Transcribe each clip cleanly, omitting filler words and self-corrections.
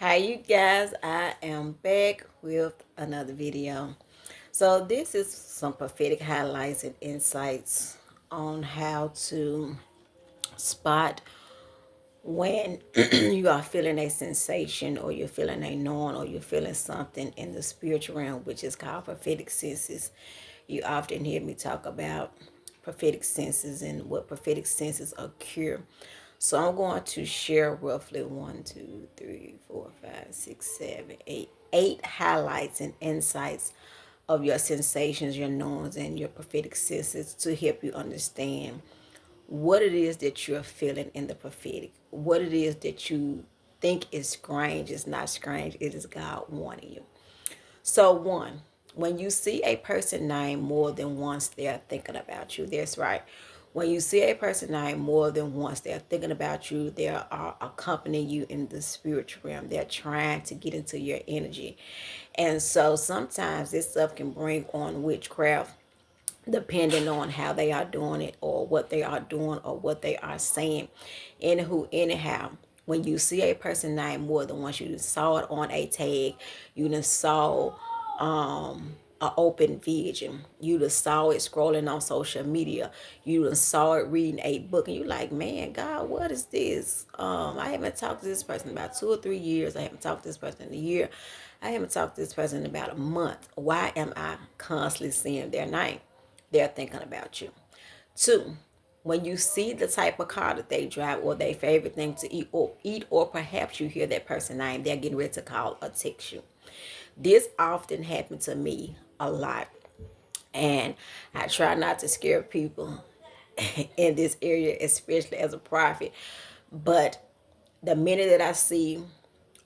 Hi you guys, I am back with another video. So this is some prophetic highlights and insights on how to spot when you are feeling a sensation, or you're feeling a knowing, or you're feeling something in the spiritual realm, which is called prophetic senses. You often hear me talk about prophetic senses and what prophetic senses occur. So I'm going to share roughly 8 highlights and insights of your sensations, your knowings, and your prophetic senses to help you understand what it is that you're feeling in the prophetic. What it is that you think is strange is not strange. It is God warning you. So one, when you see a person name more than once, they're thinking about you. That's right. When you see a person name more than once, they're thinking about you. They are accompanying you in the spiritual realm. They're trying to get into your energy. And so sometimes this stuff can bring on witchcraft, depending on how they are doing it, or what they are doing, or what they are saying. Anyhow, when you see a person name more than once, you saw it on a tag, you done saw an open vision, you done saw it scrolling on social media, you done saw it reading a book, and you like, man, God, what is this? I haven't talked to this person in about 2 or 3 years. I haven't talked to this person in a year. I haven't talked to this person in about a month. Why am I constantly seeing their name? They're thinking about you. Two, when you see the type of car that they drive, or their favorite thing to eat, or perhaps you hear that person's name, they're getting ready to call or text you. This often happened to me a lot. And I try not to scare people in this area, especially as a prophet. But the minute that I see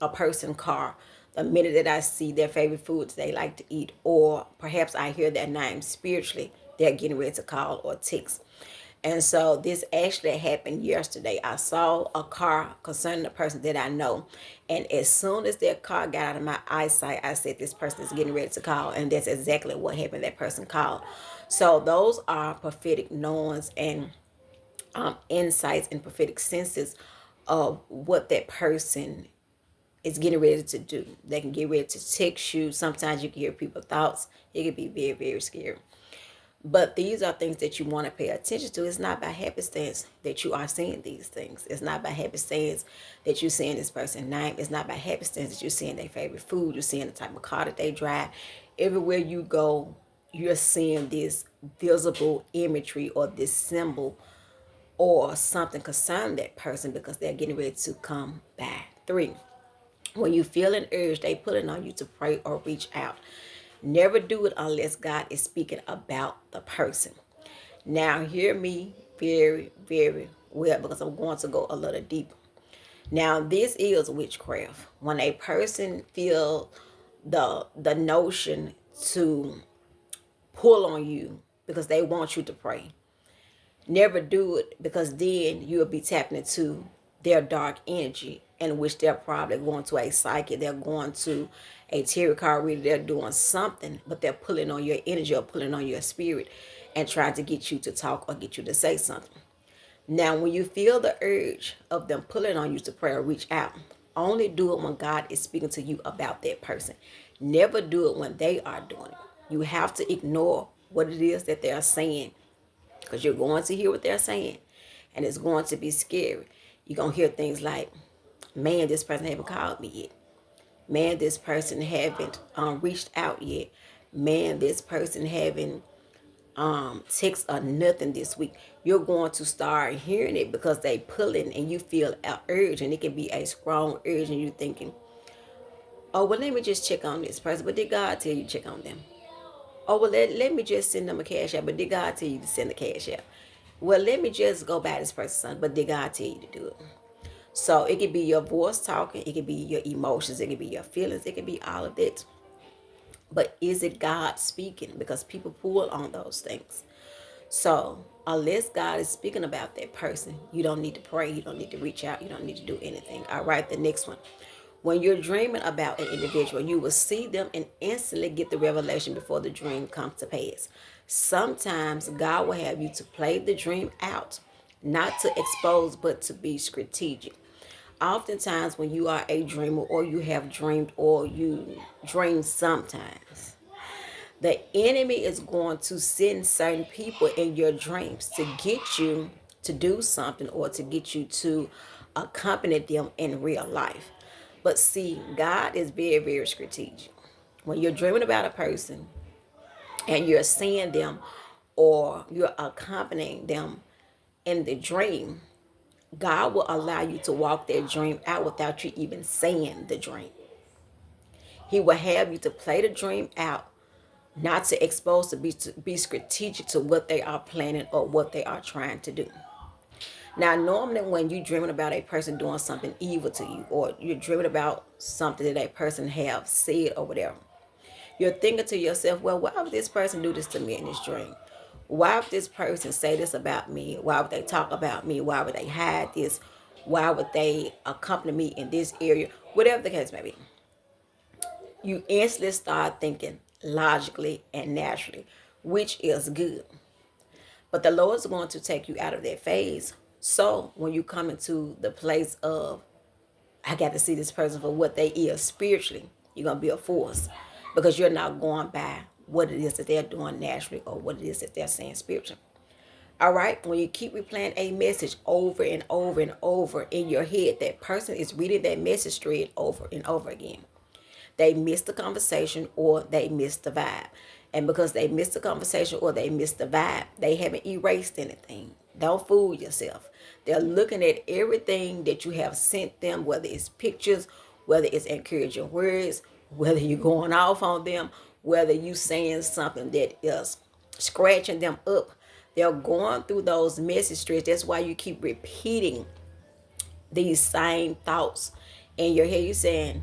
a person car, the minute that I see their favorite foods they like to eat, or perhaps I hear their name spiritually, they're getting ready to call or text. And so this actually happened yesterday. I saw a car concerning a person that I know. And as soon as that car got out of my eyesight, I said, this person is getting ready to call. And that's exactly what happened. That person called. So those are prophetic knowings and insights and prophetic senses of what that person is getting ready to do. They can get ready to text you. Sometimes you can hear people's thoughts. It can be very, very scary. But these are things that you want to pay attention to. It's not by happenstance that you are seeing these things. It's not by happenstance that you're seeing this person's name. It's not by happenstance that you're seeing their favorite food. You're seeing the type of car that they drive. Everywhere you go, you're seeing this visible imagery, or this symbol, or something concerning that person, because they're getting ready to come back. Three, when you feel an urge, they put it on you to pray or reach out. Never do it unless God is speaking about the person. Now, hear me very, very well, because I'm going to go a little deeper. Now, this is witchcraft. When a person feel the notion to pull on you because they want you to pray, never do it, because then you'll be tapping into their dark energy, in which they're probably going to a psychic, they're going to a tarot card reader, they're doing something, but they're pulling on your energy or pulling on your spirit and trying to get you to talk or get you to say something. Now, when you feel the urge of them pulling on you to pray or reach out, only do it when God is speaking to you about that person. Never do it when they are doing it. You have to ignore what it is that they're saying, because you're going to hear what they're saying, and it's going to be scary. You're going to hear things like, man, this person haven't called me yet. Man, this person haven't reached out yet. Man, this person haven't text or nothing this week. You're going to start hearing it because they pulling, and you feel an urge, and it can be a strong urge, and you're thinking, oh, well, let me just check on this person. But did God tell you to check on them? Oh, well, let me just send them a cash out. But did God tell you to send the cash out? Well, let me just go by this person's son. But did God tell you to do it? So it could be your voice talking. It could be your emotions. It could be your feelings. It could be all of it. But is it God speaking? Because people pull on those things. So unless God is speaking about that person, you don't need to pray. You don't need to reach out. You don't need to do anything. All right, the next one. When you're dreaming about an individual, you will see them and instantly get the revelation before the dream comes to pass. Sometimes God will have you to play the dream out, not to expose, but to be strategic. Oftentimes, when you are a dreamer, or you have dreamed, or you dream sometimes, the enemy is going to send certain people in your dreams to get you to do something, or to get you to accompany them in real life. But see, God is very, very strategic. When you're dreaming about a person and you're seeing them, or you're accompanying them in the dream, God will allow you to walk that dream out without you even saying the dream. He will have you to play the dream out, not to expose, to be strategic to what they are planning or what they are trying to do. Now, normally when you're dreaming about a person doing something evil to you, or you're dreaming about something that a person have said or whatever, you're thinking to yourself, well, why would this person do this to me in this dream? Why would this person say this about me? Why would they talk about me? Why would they hide this? Why would they accompany me in this area? Whatever the case may be. You instantly start thinking logically and naturally, which is good. But the Lord is going to take you out of that phase. So when you come into the place of, I got to see this person for what they is spiritually, you're going to be a force, because you're not going by what it is that they're doing naturally, or what it is that they're saying spiritually. All right. When you keep replaying a message over and over and over in your head, that person is reading that message thread over and over again. They missed the conversation, or they missed the vibe. And because they missed the conversation or they missed the vibe, they haven't erased anything. Don't fool yourself. They're looking at everything that you have sent them, whether it's pictures, whether it's encouraging words, whether you're going off on them, whether you saying something that is scratching them up. They're going through those message threads. That's why you keep repeating these same thoughts in your head. You're saying,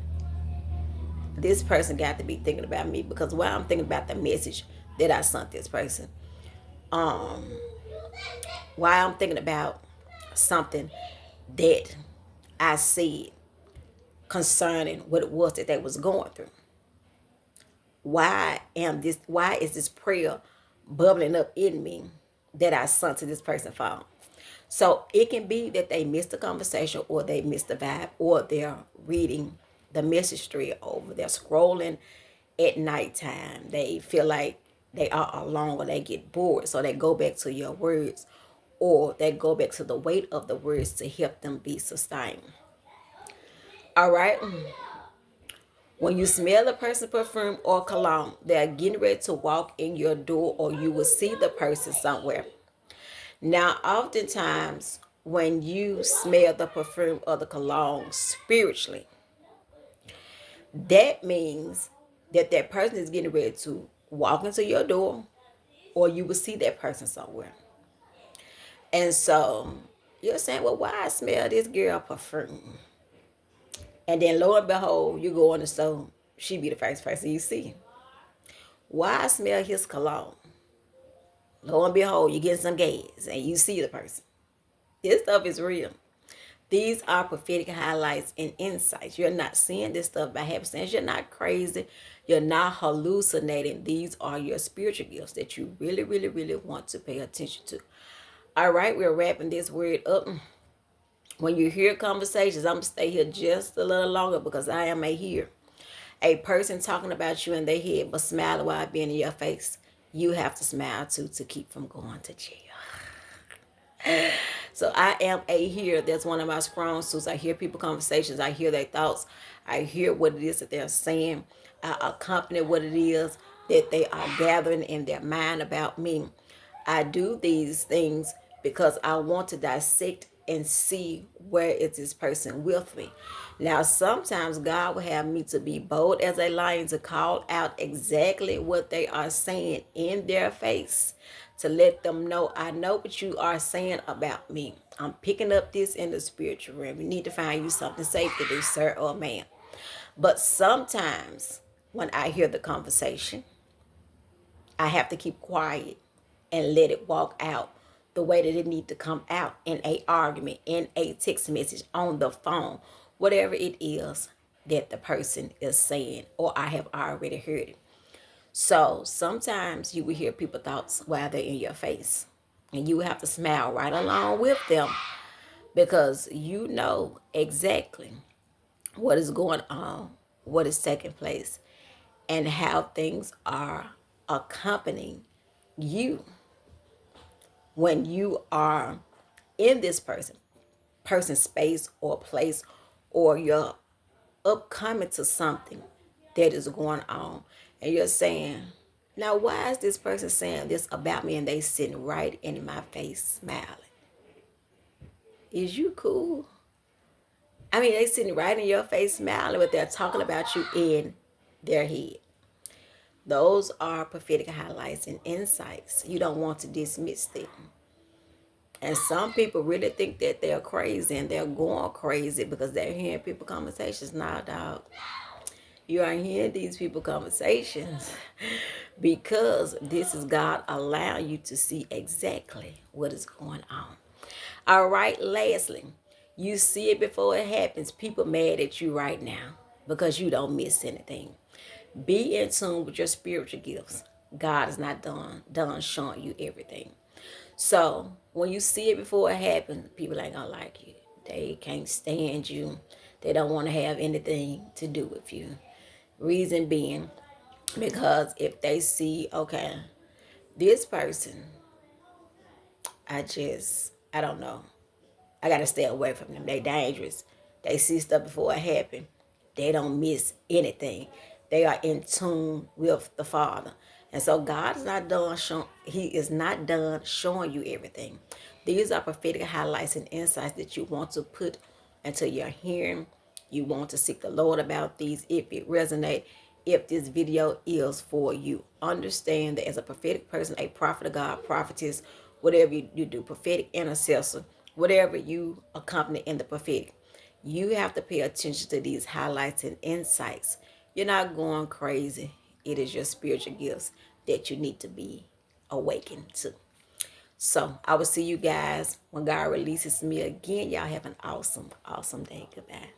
this person got to be thinking about me, because while I'm thinking about the message that I sent this person, um, while I'm thinking about something that I said concerning what it was that they was going through. Why is this prayer bubbling up in me that I sent to this person's phone? So it can be that they missed the conversation, or they missed the vibe, or they're reading the message thread over. They're scrolling at nighttime. They feel like they are alone, or they get bored. So they go back to your words, or they go back to the weight of the words to help them be sustained. All right. When you smell a person's perfume or cologne, they're getting ready to walk in your door, or you will see the person somewhere. Now, oftentimes, when you smell the perfume or the cologne spiritually, that means that that person is getting ready to walk into your door, or you will see that person somewhere. And so you're saying, well, why I smell this girl perfume? And then lo and behold, you go in the store, she be the first person you see. Why I smell his cologne? Lo and behold, you get some gas and you see the person. This stuff is real. These are prophetic highlights and insights. You're not seeing this stuff by happenstance. You're not crazy. You're not hallucinating. These are your spiritual gifts that you really, really, really want to pay attention to. All right, we're wrapping this word up. When you hear conversations, I'm going to stay here just a little longer, because I am a hear. A person talking about you in their head, but smiling while being in your face. You have to smile too, to keep from going to jail. So I am a hearer. That's one of my strong suits. I hear people conversations. I hear their thoughts. I hear what it is that they're saying. I accompany what it is that they are gathering in their mind about me. I do these things because I want to dissect and see where is this person with me. Now, sometimes God will have me to be bold as a lion, to call out exactly what they are saying in their face, to let them know, I know what you are saying about me. I'm picking up this in the spiritual realm. You need to find you something safe to do, sir or ma'am. But sometimes when I hear the conversation, I have to keep quiet and let it walk out the way that it need to come out, in a argument, in a text message, on the phone, whatever it is that the person is saying, or I have already heard it. So sometimes you will hear people's thoughts while they're in your face, and you will have to smile right along with them, because you know exactly what is going on, what is taking place, and how things are accompanying you when you are in this person's space or place, or you're upcoming to something that is going on, and you're saying, now why is this person saying this about me, and they sitting right in my face smiling? Is you cool? I mean, they sitting right in your face smiling, but they're talking about you in their head. Those are prophetic highlights and insights. You don't want to dismiss them. And some people really think that they're crazy, and they're going crazy because they're hearing people conversations. Nah, dog. You are hearing these people conversations because this is God allowing you to see exactly what is going on. All right, lastly, you see it before it happens. People mad at you right now because you don't miss anything. Be in tune with your spiritual gifts. God is not done showing you everything. So when you see it before it happens, people ain't gonna like you. They can't stand you. They don't want to have anything to do with you. Reason being, because if they see, okay, this person, I don't know. I gotta stay away from them. They dangerous. They see stuff before it happen. They don't miss anything. They are in tune with the Father. And so God is not done showing, He is not done showing you everything. These are prophetic highlights and insights that you want to put into your hearing. You want to seek the Lord about these if it resonates. If this video is for you, understand that as a prophetic person, a prophet of God, prophetess, whatever you do, prophetic intercessor, whatever you accompany in the prophetic, you have to pay attention to these highlights and insights. You're not going crazy. It is your spiritual gifts that you need to be awakened to. So I will see you guys when God releases me again. Y'all have an awesome, awesome day. Goodbye.